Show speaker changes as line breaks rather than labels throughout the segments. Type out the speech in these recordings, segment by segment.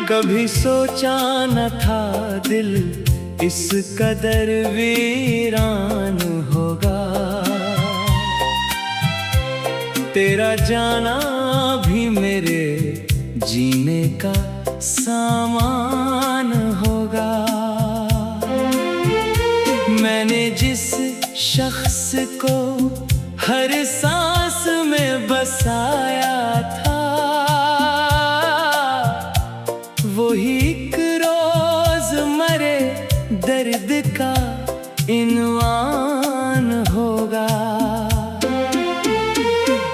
कभी सोचा न था दिल इस कदर वीरान होगा। तेरा जाना भी मेरे जीने का सामान होगा। मैंने जिस शख्स को हर सांस में बसाया था, वही एक रोज मरे दर्द का इन्वान होगा।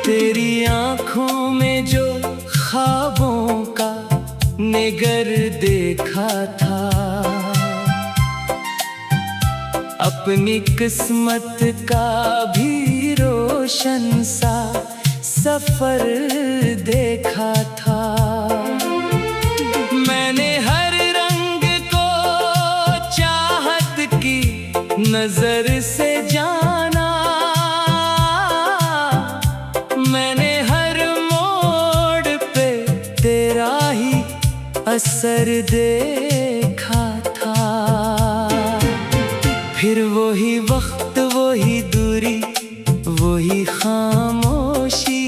तेरी आँखों में जो ख्वाबों का निगर देखा था, अपनी किस्मत का भी रोशन सा सफर देखा था। मैंने हर रंग को चाहत की नजर से जाना। मैंने हर मोड़ पे तेरा ही असर देखा था। फिर वही वक्त, वही दूरी, वही खामोशी,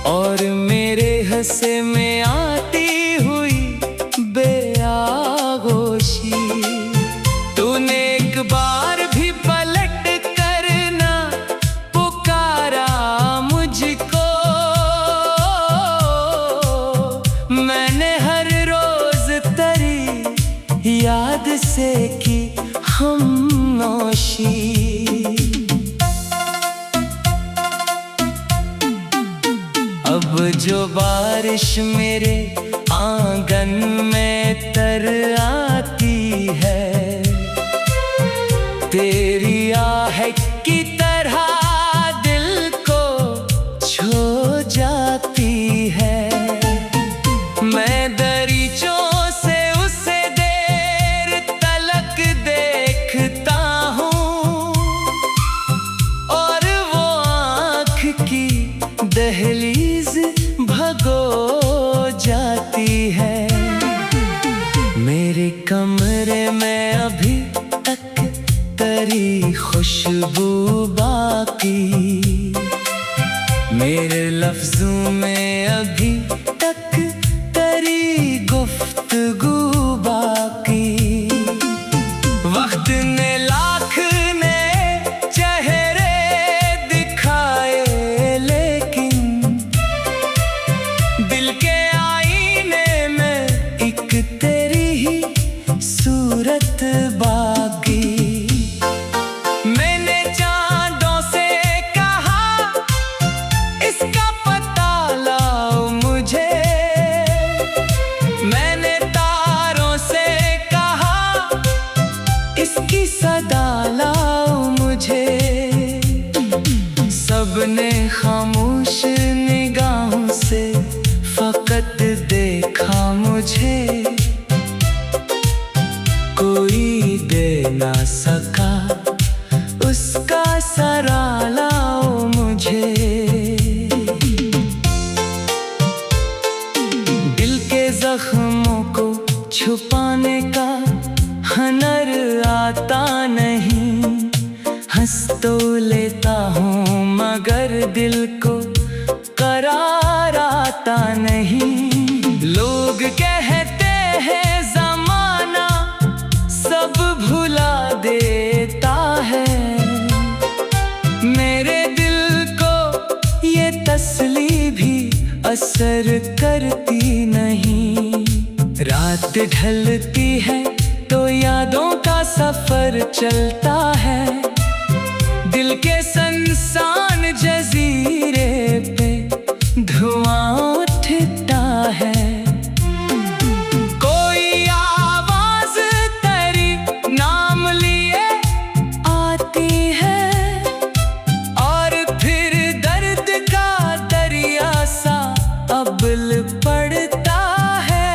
और मेरे हंसे में आती हुई बेआगोशी। तूने एक बार भी पलट कर ना पुकारा मुझको। मैंने हर रोज तेरी याद से की हमनोशी। अब जो बारिश मेरे आंगन में तर आती है, तेरी आह की तरह दिल को छू जाती है। मैं दरीचों से उसे देर तलक देखता हूँ, और वो आँख की दहलीज भगो जाती है। मेरे कमरे में अभी तक तेरी खुशबू बाकी, मेरे लफ्जों में अभी तक तेरी गुफ्तगू बाकी। वक्त ने लाख ने चेहरे दिखाए, लेकिन दिल के आईने में एक तेरी ही सूरत बाकी। मैंने चांदों से कहा इसका पता लाओ मुझे। मैंने तारों से कहा इसकी सदा लाओ मुझे। सबने खामोश निगाहों से फकत देखा मुझे, कोई दे ना सका उसका सरा लाओ मुझे। दिल के जख्मों को छुपाने का हुनर आता नहीं, हंस तो लेता हूँ मगर दिल को करार आता नहीं। लोग कहते हैं ज़माना सब भुला देता है, मेरे दिल को ये तसली भी असर करती नहीं। रात ढलती है तो यादों का सफर चलता है, दिल के सुनसान जजीरे पे धुआं उठता है। कोई आवाज तेरी नाम लिए आती है, और फिर दर्द का दरिया सा अबल पड़ता है।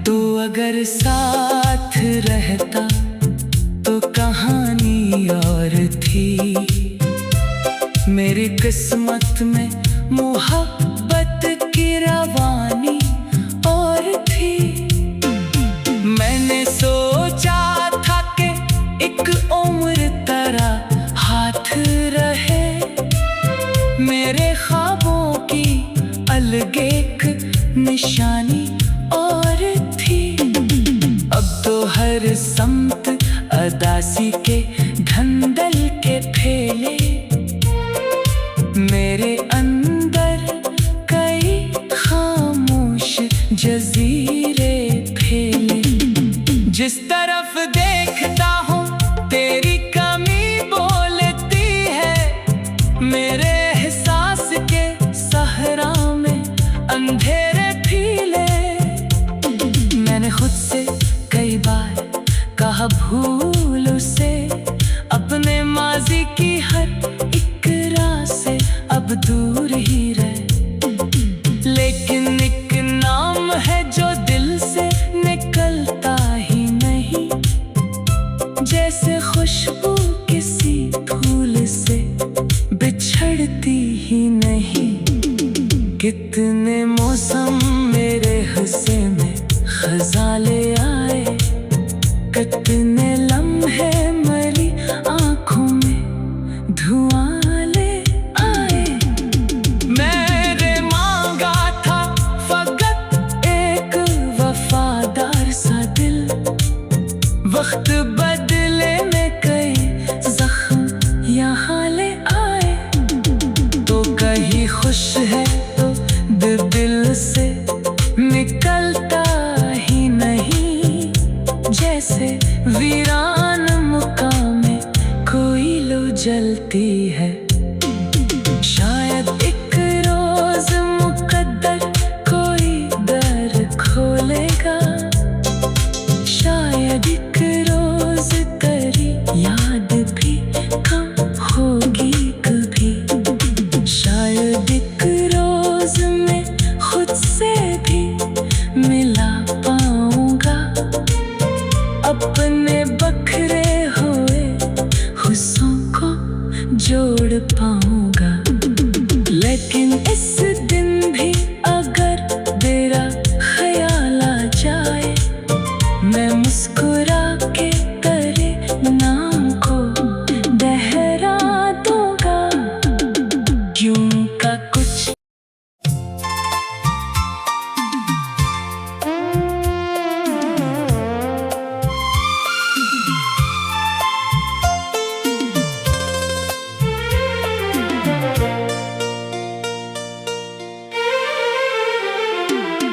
तो अगर साथ रहता तो कहानी और थी, मेरी किस्मत में मोहब्बत की रवानी निशानी और थी। अब तो हर समत अदासी के धंधल के फेले, मेरे अंदर कई खामोश जजीरे फैले। जिस तरफ देखता हूँ तेरी कमी बोलती है, मेरे एहसास के सहरा में अंधेरे फीले। मैंने खुद से कई बार कहा भूल उसे, अपने माजी की हर एक राह से अब दूर ही रहे। लेकिन एक नाम है जो दिल से निकलता ही नहीं, जैसे खुशबू किसी फूल से बिछड़ती ही नहीं। कितने मौसम मेरे हिस्से में खज़ां ले आए, कितने लम्हे मरी आँखों में धुआं ले आए। मेरे मांगा था फकत एक वफादार सा दिल, वक्त बदले में कई जख्म यहाँ ले आए। तो कहीं खुश है तो दिल से निकलता ही नहीं, जैसे वीरान मुकामे कोई लो जलती है। शायद एक रोज मुकद्दर कोई दर खोलेगा, शायद एक रोज तेरी याद भी कम होगी कभी। शायद एक रोज मैं खुद से भी मिला पाऊंगा, अपने बखरे हुए हुस्सों को जोड़ पाऊंगा। लेकिन इस दिन भी अगर तेरा ख्याल आ जाए, मैं मुस्कुरा के तेरे नाम को दोहरा दूंगा। क्यों का कुछ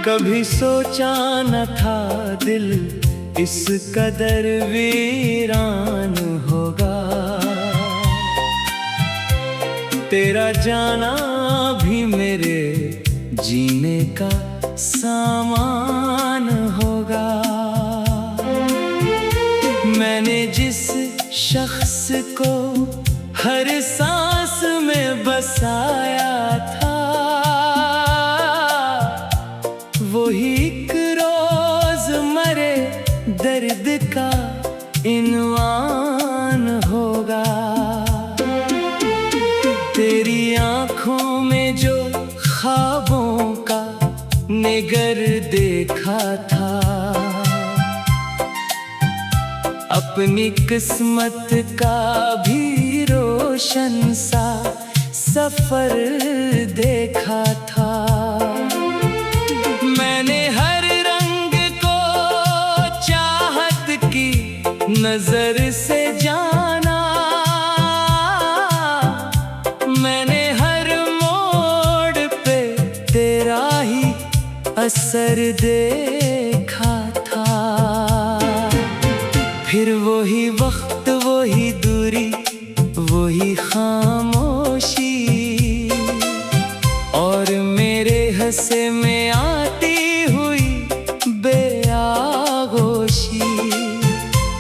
कभी सोचा न था दिल इस कदर वीरान होगा, तेरा जाना भी मेरे जीने का सामान होगा। मैंने जिस शख्स को हर सांस में बसाया था, वही एक रोज मरे दर्द का इन्वान होगा। तेरी आंखों में जो ख्वाबों का निगर देखा था, अपनी किस्मत का भी रोशन सा सफर देखा था। मैंने हर रंग को चाहत की नजर से जाना, मैंने हर मोड़ पे तेरा ही असर देखा था। फिर वही वक्त, वही दूरी, वही खामोशी, और मेरे हंसे में आती हुई बेआगोशी।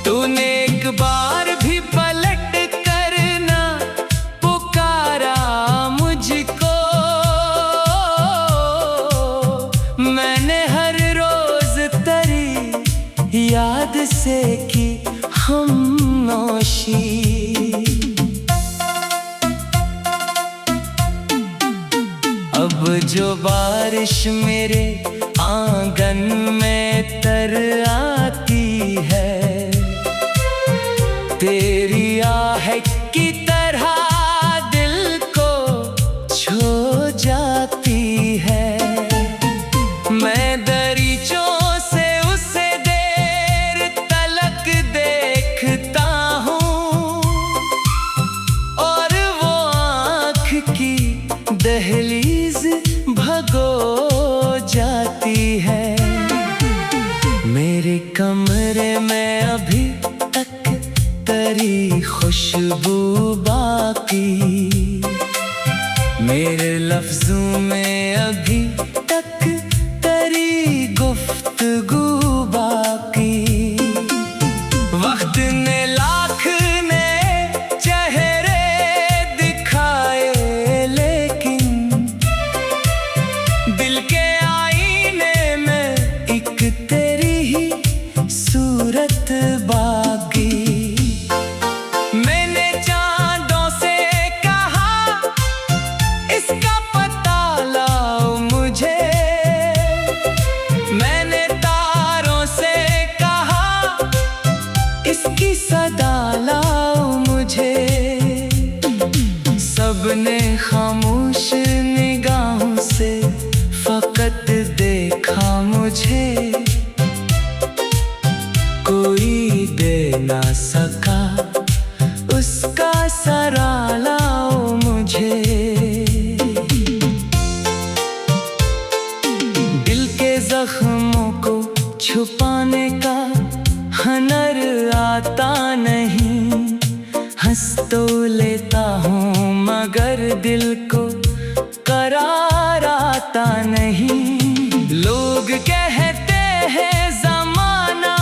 तूने एक बार भी पलट कर ना पुकारा मुझको, मैंने हर रोज तेरी याद से की हमनोशी। अब जो बारिश मेरे आंगन में तर आती है, तेरी आह की तरह दिल को छू जाती है। मैं
अभी तक तेरी गुफ्तगू बाकी। वक्त ने लाख ने चेहरे दिखाए, लेकिन दिल के आईने में एक तेरी ही सूरत बाकी। मैंने चांदों से कहा इसका पता लाओ मुझे, मैंने तारों से कहा इसकी सदा लाओ मुझे। सबने खामोश निगाहों से फकत देखा मुझे, कोई दे ना सका उसका सरा लाओ मुझे। दिल के जख्मों को छुपाने का हुनर आता नहीं, हंस तो लेता हूँ मगर दिल को करार आता नहीं। लोग कहते हैं जमाना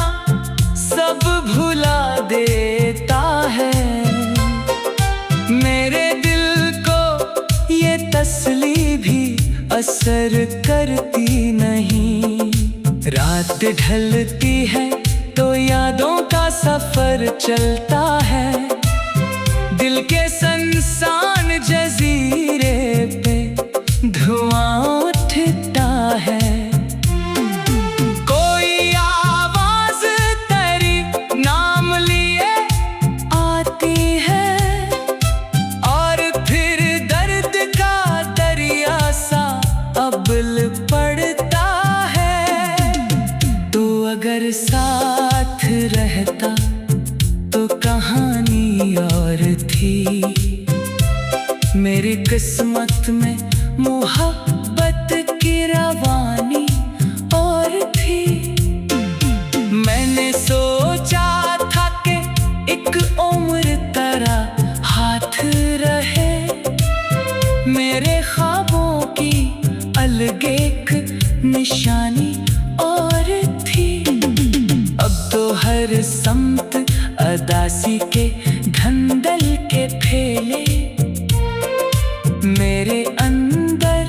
सब भुला देता है, मेरे दिल को ये तसली भी असर करती नहीं। रात ढलती है तो यादों का सफर चलता है, दिल के सुनसान जजीरे पे धुआं उठता है। कोई आवाज तेरी नाम लिए आती है, और फिर दर्द का दरिया सा अबल पड़ता है। तो अगर साथ रहता तो कहानी और थी, मेरी किस्मत में मोहब्बत की रवानी और थी। मैंने सोचा था कि एक उम्र तरह हाथ रहे, मेरे ख्वाबों की अलग एक निशानी और थी। अब तो हर समत अदासी के धंधल के फेले, मेरे अंदर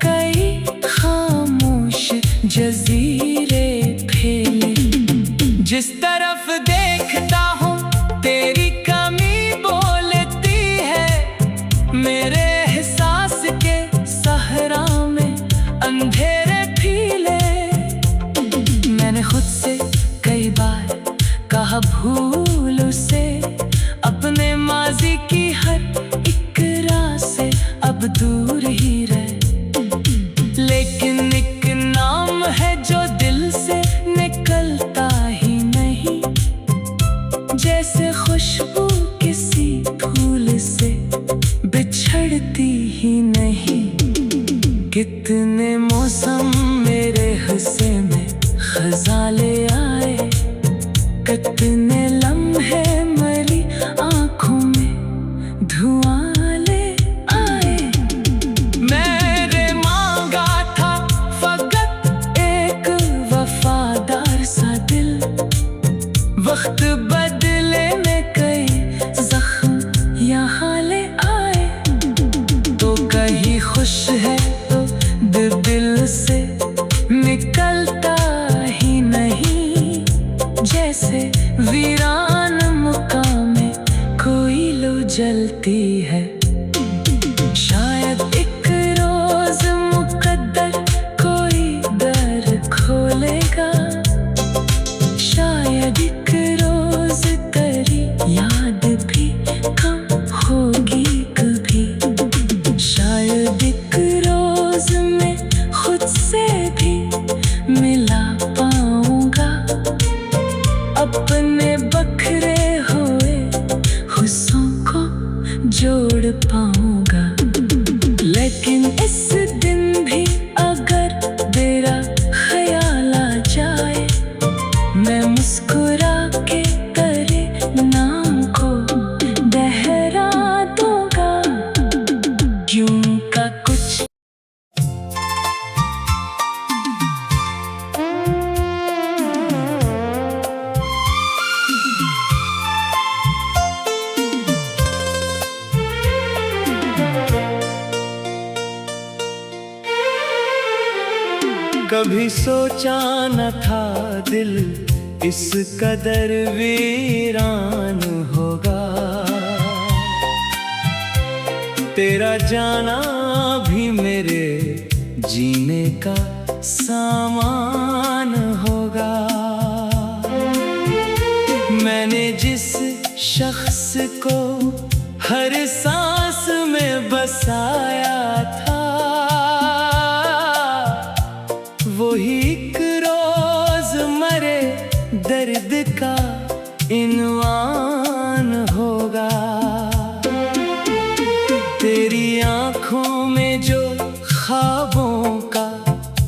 कई खामोश जजीरे फैले। जिस तरफ देखता हूँ तेरी कमी बोलती है, मेरे एहसास के सहरा में अंधेरे फीले। मैंने खुद से कई बार कहा भूल उसे, अपने माजी की हर एक राह से अब दूर ही रह। लेकिन एक नाम है जो दिल से निकलता ही नहीं, जैसे खुशबू किसी फूल से बिछड़ती ही नहीं। कितने मौसम मेरे हिस्से में खज़ां ले आए, कितने लम्हे मरी आंखों में धुआं ले आए। मैंने मांगा था फकत एक वफादार सा दिल, वक्त बदले में कई जख्म यहाँ ले आए। तो कहीं खुश है तो दिल से निकलता ही नहीं, जैसे वीरान मुकाम में कोई लो जलती है। शायद एक रोज मुकद्दर कोई दर खोलेगा, शायद एक रोज तेरी याद भी कम होगी कभी। शायद एक रोज मैं खुद से भी मिला पाऊंगा, अपने बखरे हुए हुस्सों को जोड़ पाऊंगा। लेकिन इस दिन भी अगर तेरा ख्याल आ जाए, मैं मुस्कुरा के तेरे नाम को दोहरा दूंगा। क्यों का कुछ कभी सोचा न था दिल इस कदर वीरान होगा। तेरा जाना भी मेरे जीने का सामान होगा। मैंने जिस शख्स को हर सांस में बसाया था, वही एक रोज मरे दर्द का इन्वान होगा। तेरी आंखों में जो ख्वाबों का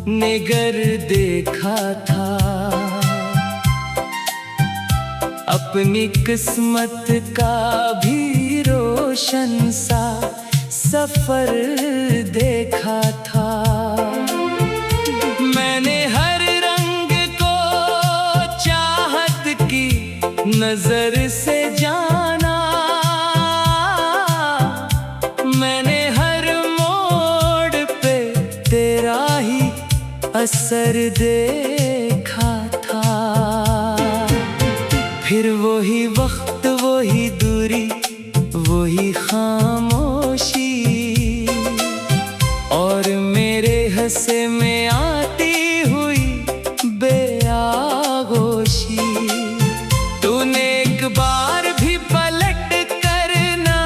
निगर देखा था, अपनी किस्मत का भी रोशन सा सफर देखा था। मैंने हर रंग को चाहत की नजर से जाना, मैंने हर मोड़ पे तेरा ही असर देखा था। फिर वही वक्त, वही दूरी, वही खामोशी, और मेरे हंसे में आती हुई बेआगोशी। तूने एक बार भी पलट कर ना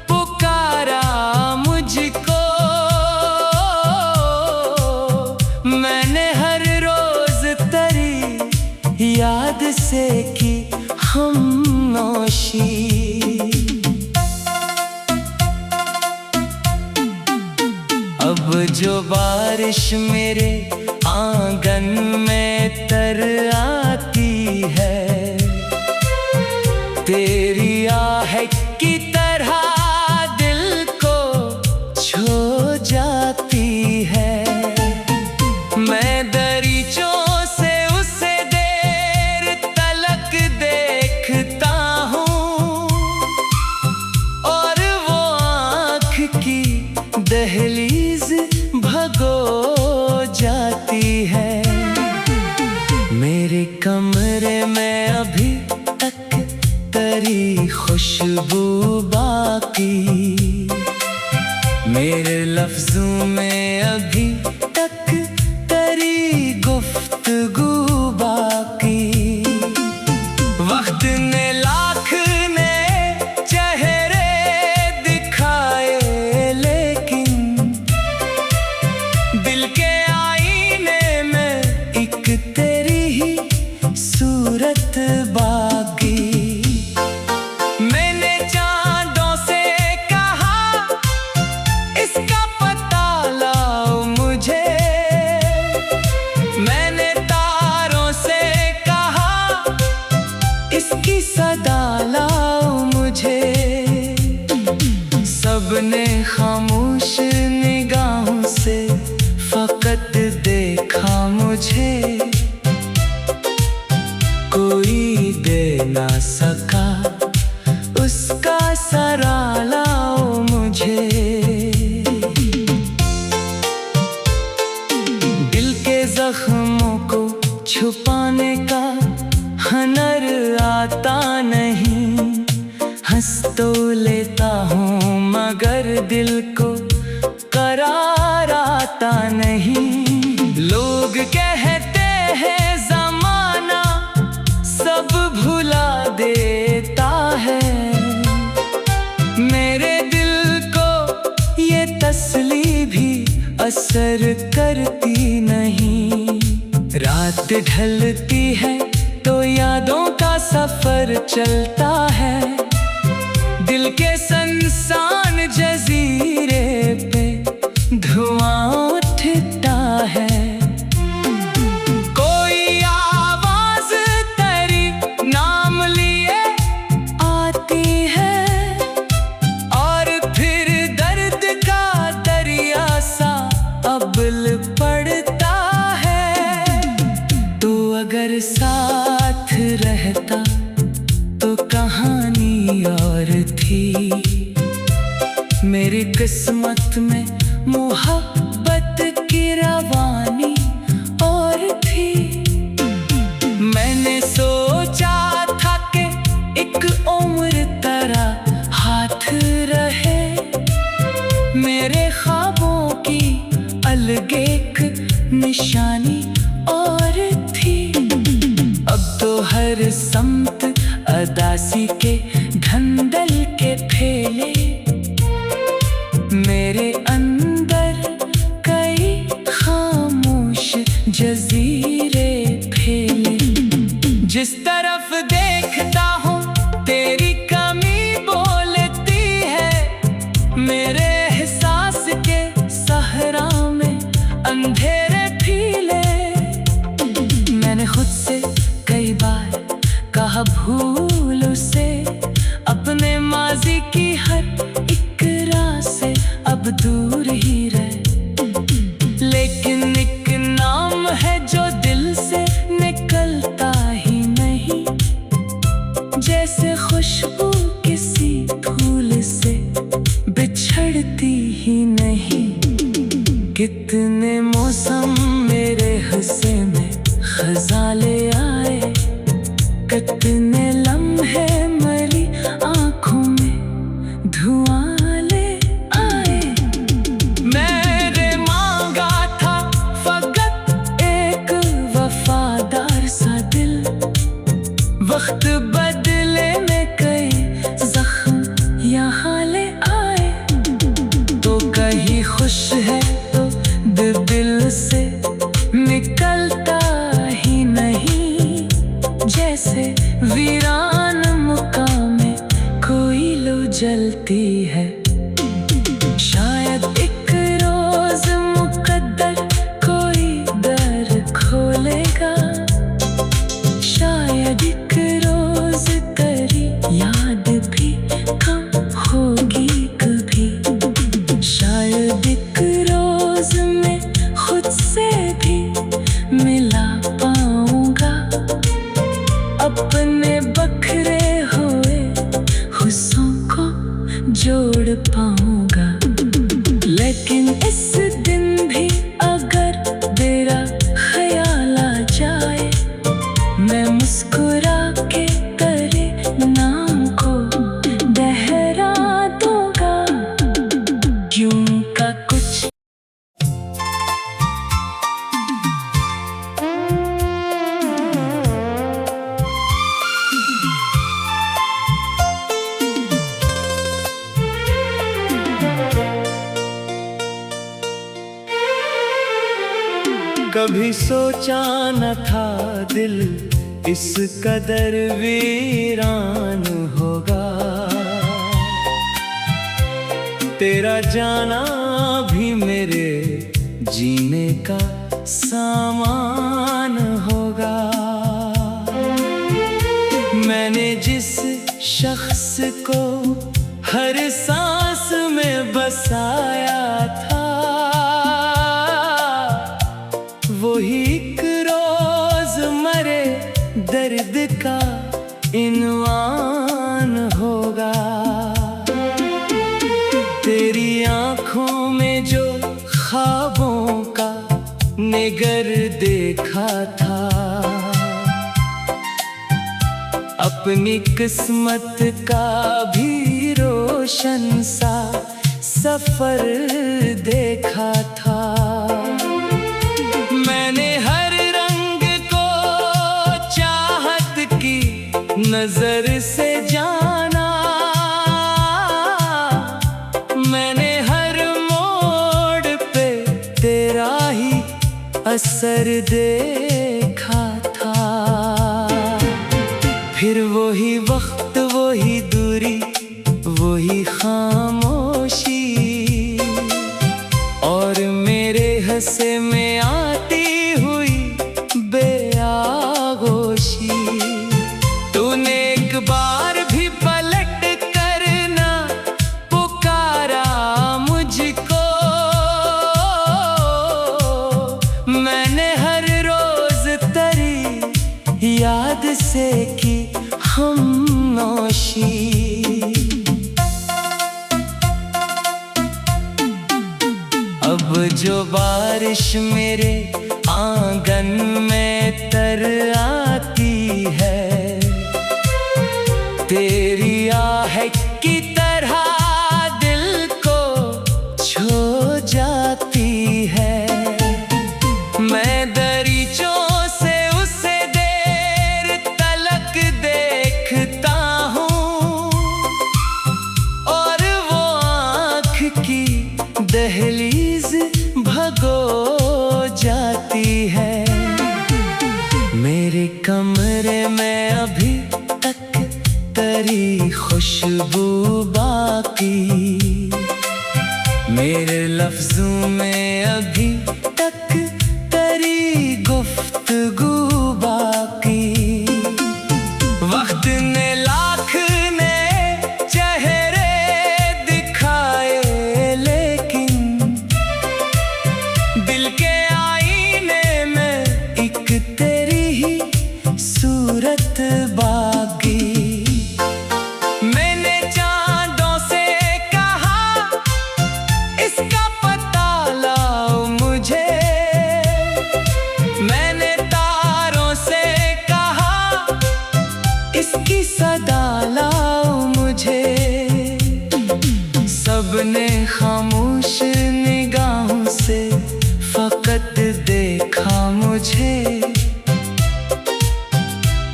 पुकारा मुझको। मैंने हर रोज तेरी याद से की हमनोशी। अब जो बारिश मेरे आंगन में तर आती है, तेरी आह की तरह दिल को छू जाती है। मैं दरीचों से उसे देर तलक देखता हूँ, और वो आँख की दहलीज भगो जाती है। मेरे कमरे में अभी तक तेरी खुशबू बाकी, मेरे लफ्जों में अभी तक तेरी गुफ्तगू बाकी। वक्त ने लाख ने चेहरे दिखाए, लेकिन दिल के आईने में एक तेरी ही सूरत बाकी। मैंने चांदों से कहा इसका पता लाओ मुझे, मैंने तारों से कहा इसकी सदा लाओ मुझे। सबने खामोश निगाहों से फकत देखा मुझे, कोई दे ना सका उसका सरा लाओ मुझे। दिल के जख्मों को छुपाने का हुनर आता नहीं, हंस तो लेता हूँ मगर दिल को करार आता नहीं। लोग कहते हैं ज़माना सब भुला देता है, मेरे दिल को ये तसली भी असर करती नहीं। रात ढलती है तो यादों का सफर चलता है, दिल के सुनसान जजीरे पे धुआं उठता है। कोई आवाज तेरी नाम लिए आती है, और फिर दर्द का दरिया सा अबल पड़ता है। तो अगर साथ रहता तो कहानी और थी, मेरी किस्मत में मोहब्बत की रवानी अलग एक निशानी और थी। अब तो हर सम्त अदासी के धंधल के फेले, मेरे अंदर कई खामोश जजीरे फैले। जिस तरफ देखता हूँ तेरी कमी बोलती है, मेरे एहसास के सहरा में अंधेरे फीले। मैंने खुद से कई बार कहा भूल उसे, अपने माजी की हर एक राह से अब दूर ही रहे। लेकिन एक नाम है जो दिल से निकलता ही नहीं, जैसे खुशबू किसी फूल से बिछड़ती ही नहीं। कितने मौसम मेरे हिस्से में खजाले आए, कितने लम्हे मरी आंखों में धुआं ले आए। मैंने मांगा था फकत एक वफादार सा दिल, वक्त बदले में कई जख्म यहाँ ले आए। तो कहीं खुश है तो दिल से निकलता ही नहीं, जैसे वीरान मुकामे कोई लो जलती है। शायद एक रोज मुकद्दर कोई दर खोलेगा, शायद एक रोज तेरी याद भी कम होगी कभी। शायद एक रोज मैं खुद से भी मिला पाऊंगा, अपने बखरे हुए हुस्सों को जोड़ पाऊंगा। लेकिन इस दिन भी अगर तेरा ख्याल आ जाए, मैं मुस्कुरा के तेरे नाम को दोहरा दूंगा। क्यों का कुछ
कभी सोचा न था दिल इस कदर वीरान होगा, तेरा जाना भी मेरे जीने का सामान होगा। मैंने जिस शख्स को हर सांस में बसाया था, वही एक रोज मरे दर्द का इन्वान होगा। तेरी आंखों में जो ख्वाबों का निगर देखा था, अपनी किस्मत का भी रोशन सा सफर देखा था। मैंने हर रंग को चाहत की नजर से जाना, मैंने हर मोड़ पे तेरा ही असर देखा था। फिर वही वक्त, वही दूरी, वही खामोशी, और मेरे हंसे में आती हुई बेआगोशी। तूने एक बार भी पलट कर ना पुकारा मुझको, मैंने हर रोज तेरी याद से की हमनोशी। अब जो बारिश मेरे आंगन में तर आती है, तेरी आह की तरह दिल को छू जाती है।
लफ्जों में अभी तक तेरी गुफ्तगू बाकी। वक्त ने लाख ने चेहरे दिखाए, लेकिन दिल के आईने में एक तेरी ही सूरत बाकी। मैंने चांदों से कहा इसका पता लाओ मुझे, मैंने तारों से कहा इसकी सदा लाओ मुझे। सबने खामोश निगाहों से फकत देखा मुझे,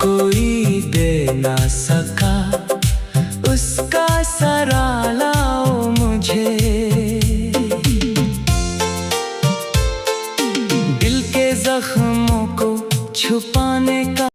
कोई दे ना सका उसका सरा लाओ मुझे। दिल के जख्मों को छुपाने